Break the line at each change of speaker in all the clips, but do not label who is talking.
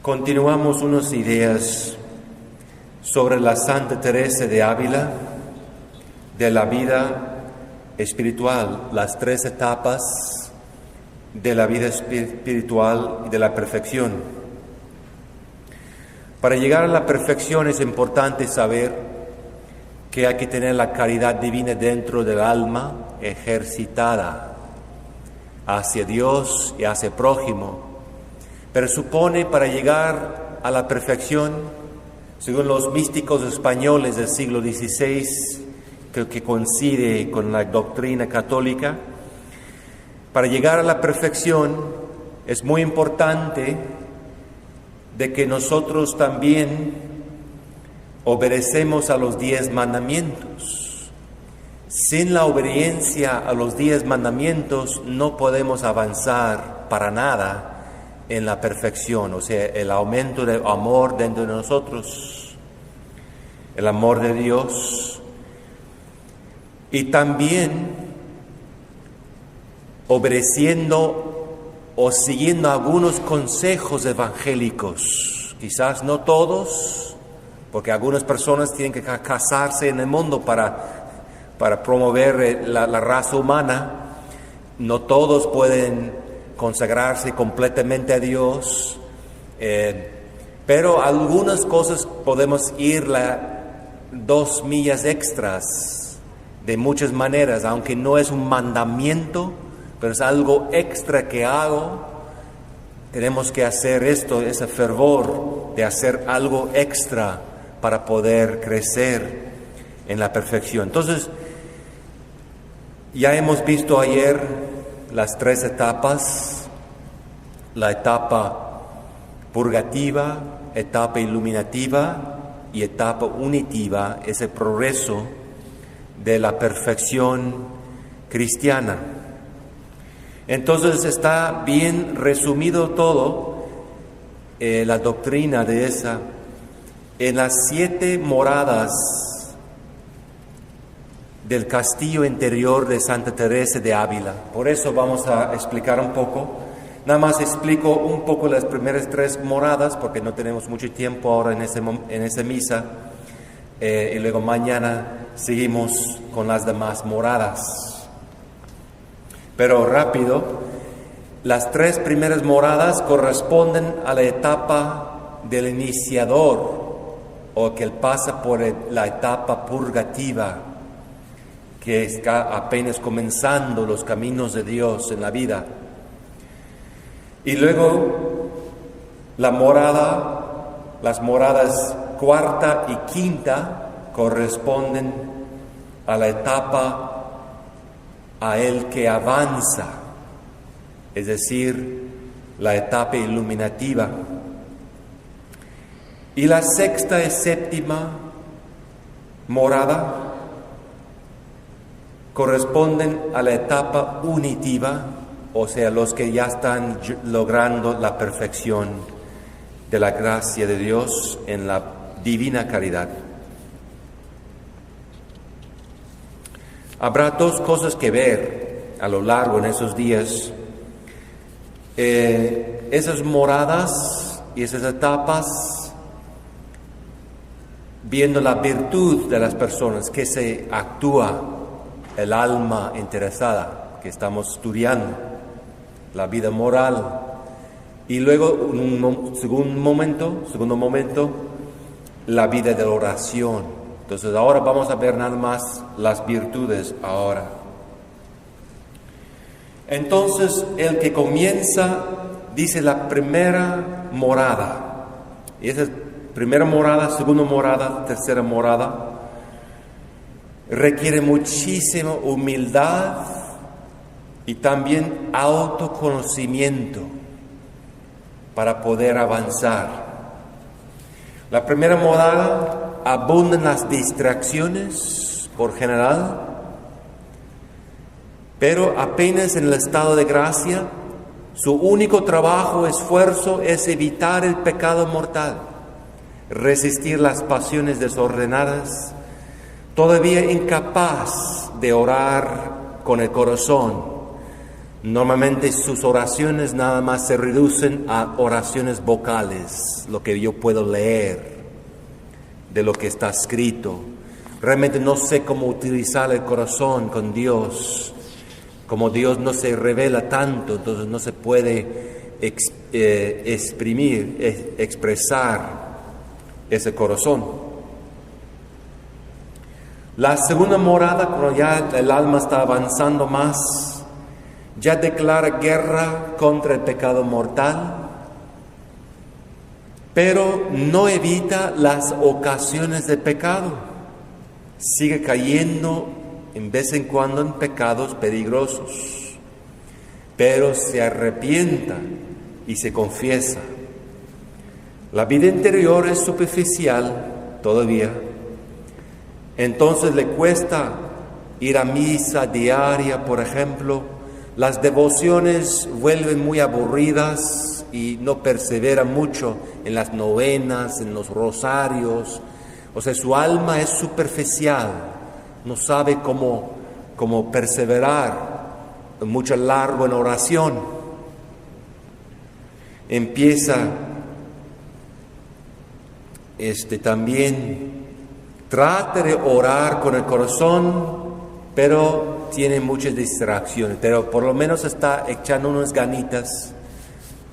Continuamos unas ideas sobre la Santa Teresa de Ávila, de la vida espiritual, las tres etapas de la vida espiritual y de la perfección. Para llegar a la perfección es importante saber que hay que tener la caridad divina dentro del alma ejercitada hacia Dios y hacia el prójimo. Pero supone, para llegar a la perfección, según los místicos españoles del siglo XVI, que coincide con la doctrina católica, para llegar a la perfección es muy importante de que nosotros también obedecemos a los 10 mandamientos. Sin la obediencia a los 10 mandamientos no podemos avanzar para nada en la perfección, o sea, el aumento del amor dentro de nosotros, el amor de Dios, y también obedeciendo o siguiendo algunos consejos evangélicos, quizás no todos, porque algunas personas tienen que casarse en el mundo para promover la raza humana. No todos pueden consagrarse completamente a Dios, pero algunas cosas podemos ir 2 millas extras de muchas maneras, aunque no es un mandamiento, pero es algo extra que hago. Tenemos que hacer esto, ese fervor de hacer algo extra para poder crecer en la perfección. Entonces, ya hemos visto ayer las 3 etapas: la etapa purgativa, etapa iluminativa y etapa unitiva, ese progreso de la perfección cristiana. Entonces está bien resumido todo, la doctrina de esa, en las 7 moradas del castillo interior de Santa Teresa de Ávila. Por eso vamos a explicar un poco. Nada más explico un poco las primeras 3 moradas, porque no tenemos mucho tiempo ahora en esa misa, y luego mañana seguimos con las demás moradas. Pero rápido, las 3 primeras moradas corresponden a la etapa del iniciador, o que él pasa por la etapa purgativa, que está apenas comenzando los caminos de Dios en la vida. Y luego las moradas 4ª y 5ª corresponden a la etapa a el que avanza, es decir, la etapa iluminativa. Y la 6ª y 7ª morada corresponden a la etapa unitiva, o sea, los que ya están logrando la perfección de la gracia de Dios en la divina caridad. Habrá 2 cosas que ver a lo largo en esos días. Esas moradas y esas etapas, viendo la virtud de las personas, que se actúa el alma interesada, que estamos estudiando, la vida moral. Y luego, segundo momento, la vida de la oración. Entonces ahora vamos a ver nada más las virtudes ahora. Entonces, el que comienza, dice la primera morada. Y esa es primera morada, segunda morada, tercera morada. Requiere muchísima humildad y también autoconocimiento para poder avanzar. La primera morada, abundan las distracciones por general, pero apenas en el estado de gracia, su único trabajo, esfuerzo es evitar el pecado mortal, resistir las pasiones desordenadas, todavía incapaz de orar con el corazón, Normalmente sus oraciones nada más se reducen a oraciones vocales, lo que yo puedo leer de lo que está escrito. Realmente no sé cómo utilizar el corazón con Dios. Como Dios no se revela tanto, entonces no se puede expresar ese corazón. La segunda morada, cuando ya el alma está avanzando más, ya declara guerra contra el pecado mortal, pero no evita las ocasiones de pecado. Sigue cayendo en vez en cuando en pecados peligrosos, pero se arrepienta y se confiesa. La vida interior es superficial todavía, entonces le cuesta ir a misa diaria, por ejemplo. Las devociones vuelven muy aburridas y no persevera mucho en las novenas, en los rosarios. O sea, su alma es superficial, no sabe cómo perseverar mucho largo en oración. Empieza también, trata de orar con el corazón, pero tiene muchas distracciones, pero por lo menos está echando unas ganitas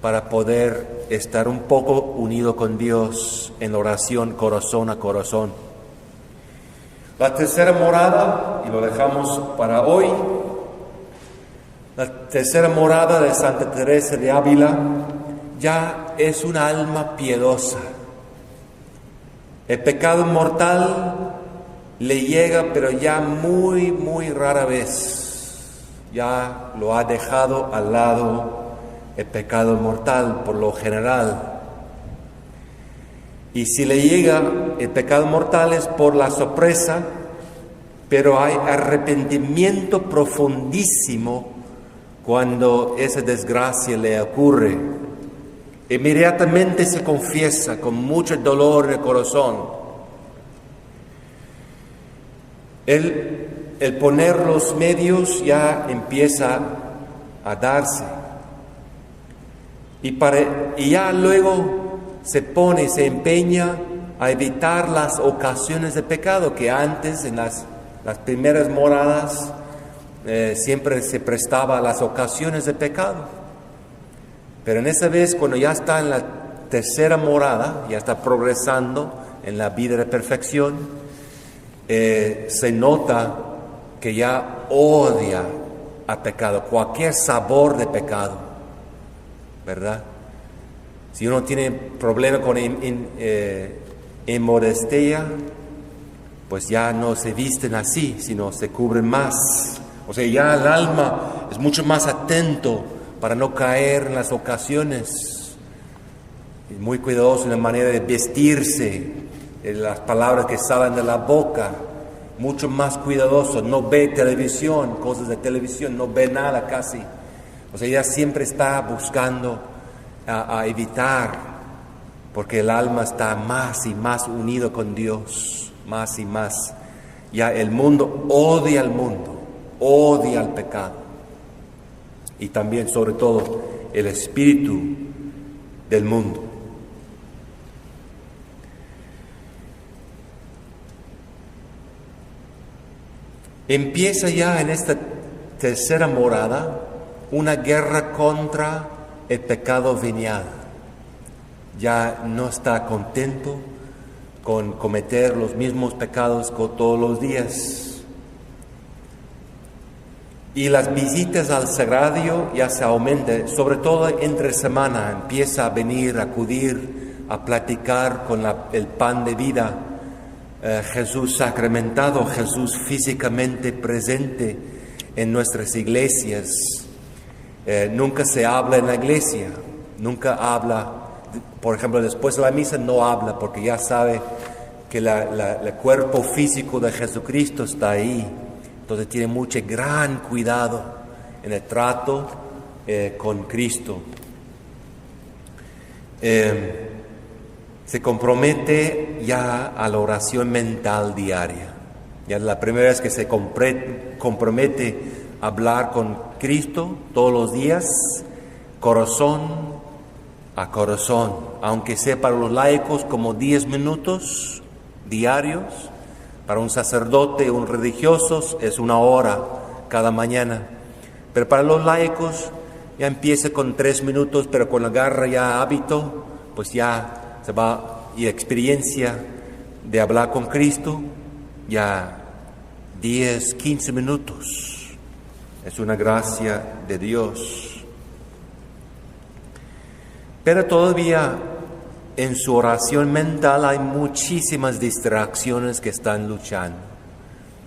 para poder estar un poco unido con Dios en oración corazón a corazón. La tercera morada, y lo dejamos para hoy, la tercera morada de Santa Teresa de Ávila ya es una alma piedosa. El pecado mortal le llega, pero ya muy, muy rara vez. Ya lo ha dejado al lado el pecado mortal por lo general. Y si le llega el pecado mortal es por la sorpresa, pero hay arrepentimiento profundísimo cuando esa desgracia le ocurre. Inmediatamente se confiesa con mucho dolor en el corazón. El poner los medios ya empieza a darse. Y ya luego se empeña a evitar las ocasiones de pecado que antes en las primeras moradas siempre se prestaba a las ocasiones de pecado. Pero en esa vez, cuando ya está en la tercera morada, ya está progresando en la vida de perfección, se nota que ya odia a pecado, cualquier sabor de pecado, ¿verdad? Si uno tiene problema con inmodestia, pues ya no se visten así, sino se cubren más. O sea, ya el alma es mucho más atento para no caer en las ocasiones. Es muy cuidadoso en la manera de vestirse, las palabras que salen de la boca, mucho más cuidadoso. No ve televisión, cosas de televisión, no ve nada casi. O sea, ella siempre está buscando a evitar, porque el alma está más y más unido con Dios, más y más. Ya el mundo odia al mundo, odia al pecado. Y también, sobre todo, el espíritu del mundo. Empieza ya en esta tercera morada una guerra contra el pecado venial. Ya no está contento con cometer los mismos pecados todos los días. Y las visitas al sagrario ya se aumentan, sobre todo entre semana, empieza a venir, a acudir, a platicar con el pan de vida. Jesús sacramentado, Jesús físicamente presente en nuestras iglesias. Nunca se habla en la iglesia, nunca habla, por ejemplo, después de la misa no habla porque ya sabe que el cuerpo físico de Jesucristo está ahí. Entonces tiene mucho gran cuidado en el trato con Cristo. Se compromete ya a la oración mental diaria. Ya es la primera vez que se compromete a hablar con Cristo todos los días, corazón a corazón, aunque sea para los laicos como 10 minutos diarios, para un sacerdote o un religioso es 1 hora cada mañana, pero para los laicos ya empieza con 3 minutos, pero cuando agarra ya hábito, pues ya se va, y experiencia de hablar con Cristo, ya 10, 15 minutos. Es una gracia de Dios. Pero todavía en su oración mental hay muchísimas distracciones que están luchando.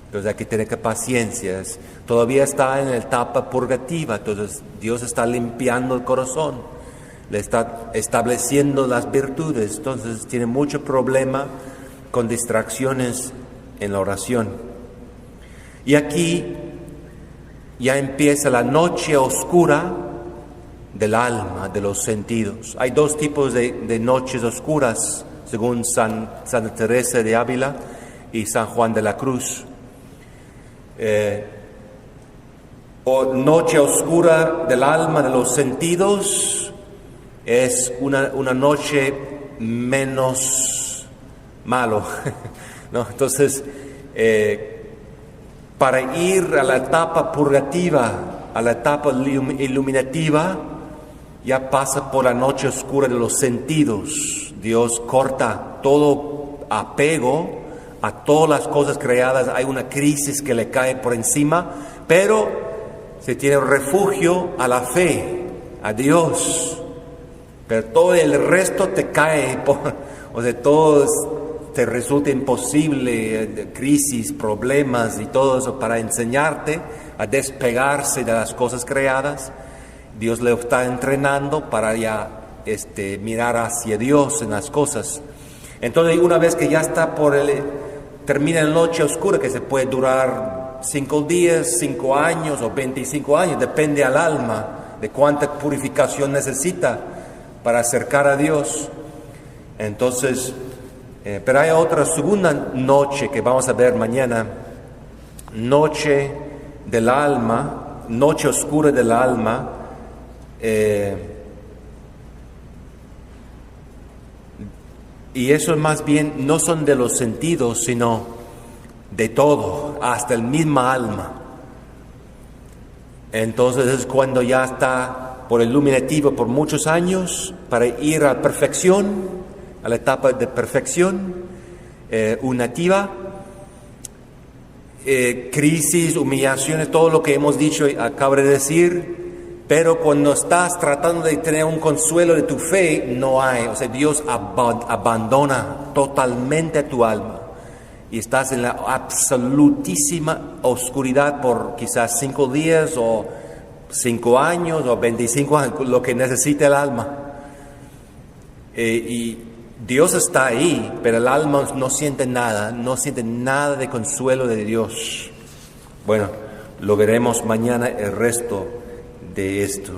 Entonces hay que tener paciencia. Todavía está en la etapa purgativa, entonces Dios está limpiando el corazón, le está estableciendo las virtudes, entonces tiene mucho problema con distracciones en la oración. Y aquí ya empieza la noche oscura del alma, de los sentidos. Hay 2 tipos de noches oscuras, según Santa Teresa de Ávila y San Juan de la Cruz. O noche oscura del alma, de los sentidos, es una noche menos malo, ¿no? Entonces, para ir a la etapa purgativa, a la etapa iluminativa, ya pasa por la noche oscura de los sentidos. Dios corta todo apego a todas las cosas creadas. Hay una crisis que le cae por encima, pero se tiene refugio a la fe, a Dios. Pero todo el resto te cae, o sea, todo te resulta imposible, crisis, problemas y todo eso, para enseñarte a despegarse de las cosas creadas. Dios le está entrenando para ya mirar hacia Dios en las cosas. Entonces, una vez que ya está termina la noche oscura, que se puede durar 5 días, 5 años o 25 años, depende al alma de cuánta purificación necesita para acercar a Dios. Entonces, pero hay otra segunda noche que vamos a ver mañana, noche del alma, noche oscura del alma. Y eso más bien no son de los sentidos, sino de todo, hasta el mismo alma. Entonces es cuando ya está por el iluminativo por muchos años para ir a perfección, a la etapa de perfección unitiva, crisis, humillaciones, todo lo que hemos dicho, acabo de decir. Pero cuando estás tratando de tener un consuelo de tu fe, no hay. O sea, Dios abandona totalmente a tu alma. Y estás en la absolutísima oscuridad por quizás 5 días o 5 años o 25 años, lo que necesita el alma. Y Dios está ahí, pero el alma no siente nada de consuelo de Dios. Bueno, lo veremos mañana el resto de esto.